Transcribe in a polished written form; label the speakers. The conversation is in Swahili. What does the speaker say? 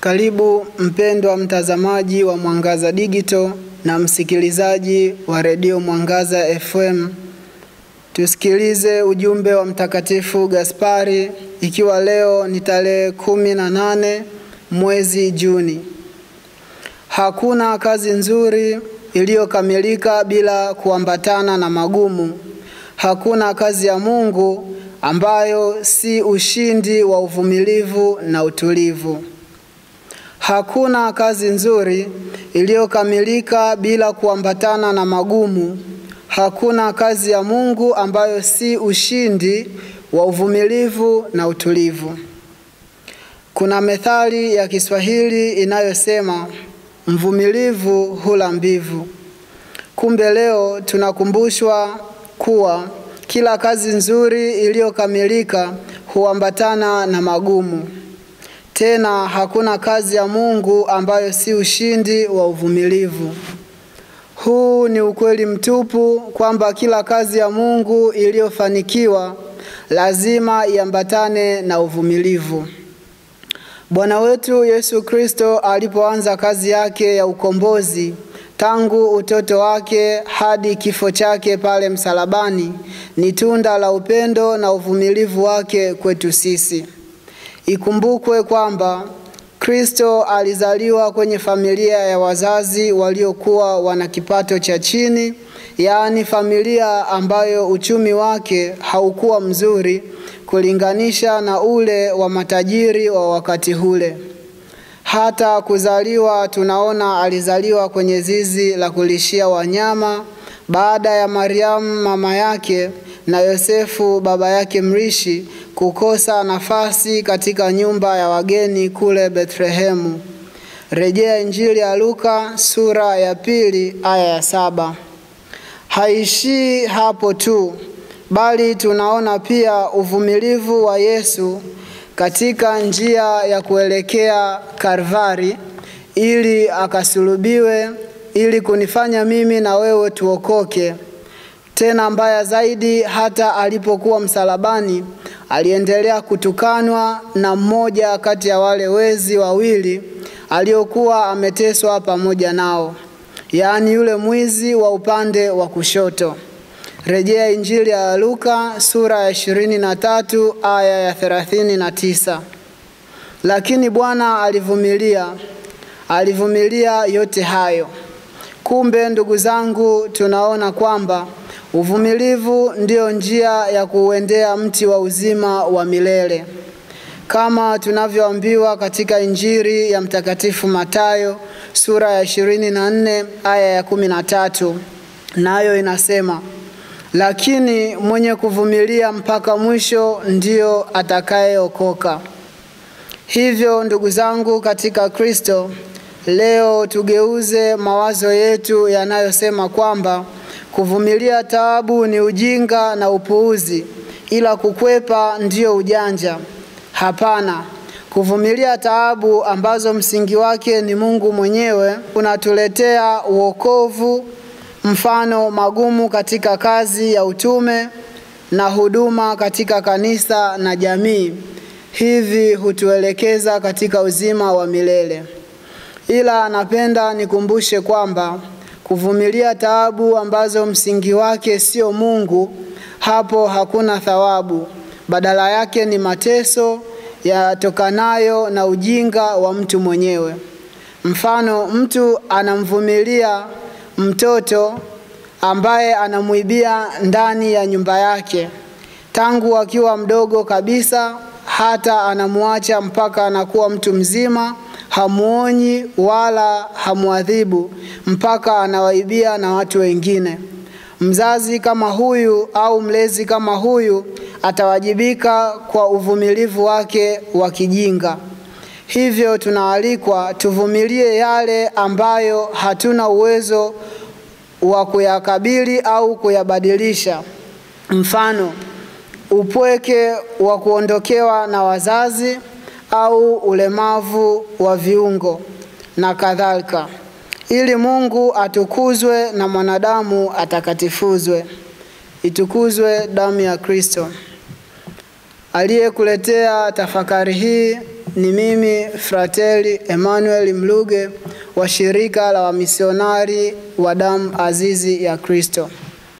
Speaker 1: Karibu mpendwa mtazamaji wa Mwangaza Digital na msikilizaji wa Radio Mwangaza FM. Tusikilize ujumbe wa Mtakatifu Gaspari, ikiwa leo ni tarehe 18 mwezi Juni. Hakuna kazi nzuri iliyokamilika bila kuambatana na magumu. Hakuna kazi ya Mungu ambayo si ushindi wa uvumilivu na utulivu. Hakuna kazi nzuri iliyokamilika bila kuambatana na magumu. Hakuna kazi ya Mungu ambayo si ushindi wa uvumilivu na utulivu. Kuna methali ya Kiswahili inayosema mvumilivu hula mbivu. Kumbe leo tunakumbushwa kuwa kila kazi nzuri iliyokamilika huambatana na magumu. Tena hakuna kazi ya Mungu ambayo si ushindi wa uvumilivu. Huu ni ukweli mtupu kwamba kila kazi ya Mungu iliyofanikiwa lazima iambatane na uvumilivu. Bwana wetu Yesu Kristo alipoanza kazi yake ya ukombozi, tangu utoto wake hadi kifo chake pale msalabani, ni tunda la upendo na uvumilivu wake kwetu sisi. Ikumbukwe kwamba Kristo alizaliwa kwenye familia ya wazazi waliokuwa wana kipato cha chini, yaani familia ambayo uchumi wake haukuwa mzuri kulinganisha na ule wa matajiri wa wakati ule. Hata kuzaliwa tunaona alizaliwa kwenye zizi la kulishia wanyama, baada ya Mariamu mama yake na Yosefu baba yake mrishi kukosa nafasi katika nyumba ya wageni kule Bethlehemu. Rejea Injili ya Luka sura ya 2 aya ya 7. Haishii hapo tu, bali tunaona pia uvumilivu wa Yesu katika njia ya kuelekea Kalvari ili akasulubiwe, ili kunifanya mimi na wewe tuokoke. Tena mbaya zaidi, hata alipokuwa msalabani aliendelea kutukanwa na mmoja kati ya wale wezi wawili aliokuwa ameteswa pamoja nao, yaani yule mwizi wa upande wa kushoto. Rejea Injili ya Luka sura ya 23 aya ya 39. Lakini Bwana alivumilia yote hayo. Kumbe ndugu zangu, tunaona kwamba uvumilivu ndio njia ya kuuendea mti wa uzima wa milele. Kama tunavyoambiwa katika Injili ya Mtakatifu Mathayo sura ya 24 aya ya 13. Nayo inasema, lakini mwenye kuvumilia mpaka mwisho ndio atakayeokoka. Hivyo ndugu zangu katika Kristo, leo tugeuze mawazo yetu yanayosema kwamba kuvumilia taabu ni ujinga na upuuzi, ila kukwepa ndio ujanja. Hapana, kuvumilia taabu ambazo msingi wake ni Mungu mwenyewe unatuletea wokovu. Mfano magumu katika kazi ya utume na huduma katika kanisa na jamii, hivi hutuelekeza katika uzima wa milele. Ila napenda nikumbushe kwamba kuvumilia taabu ambazo msingi wake sio Mungu, hapo hakuna thawabu. Badala yake ni mateso yatokanayo na ujinga wa mtu mwenyewe. Mfano, mtu anamvumilia mtoto ambaye anamuibia ndani ya nyumba yake tangu akiwa mdogo kabisa, hata anamuacha mpaka anakuwa mtu mzima, hamuonyi wala hamuadhibu mpaka anawaibia na watu wengine. Mzazi kama huyu au mlezi kama huyu atawajibika kwa uvumilivu wake wa kijinga. Hivyo tunaalikwa tuvumilie yale ambayo hatuna uwezo wa kuyakabili au kuyabadilisha. Mfano, upweke wa kuondokewa na wazazi au ulemavu wa viungo na kadhalika, ili Mungu atukuzwe na mwanadamu atakatifuzwe. Itukuzwe damu ya Kristo. Aliyekuletea tafakari hii Ni mimi Frateli Emmanuel Mluge wa shirika la wamisionari wa damu azizi ya Kristo.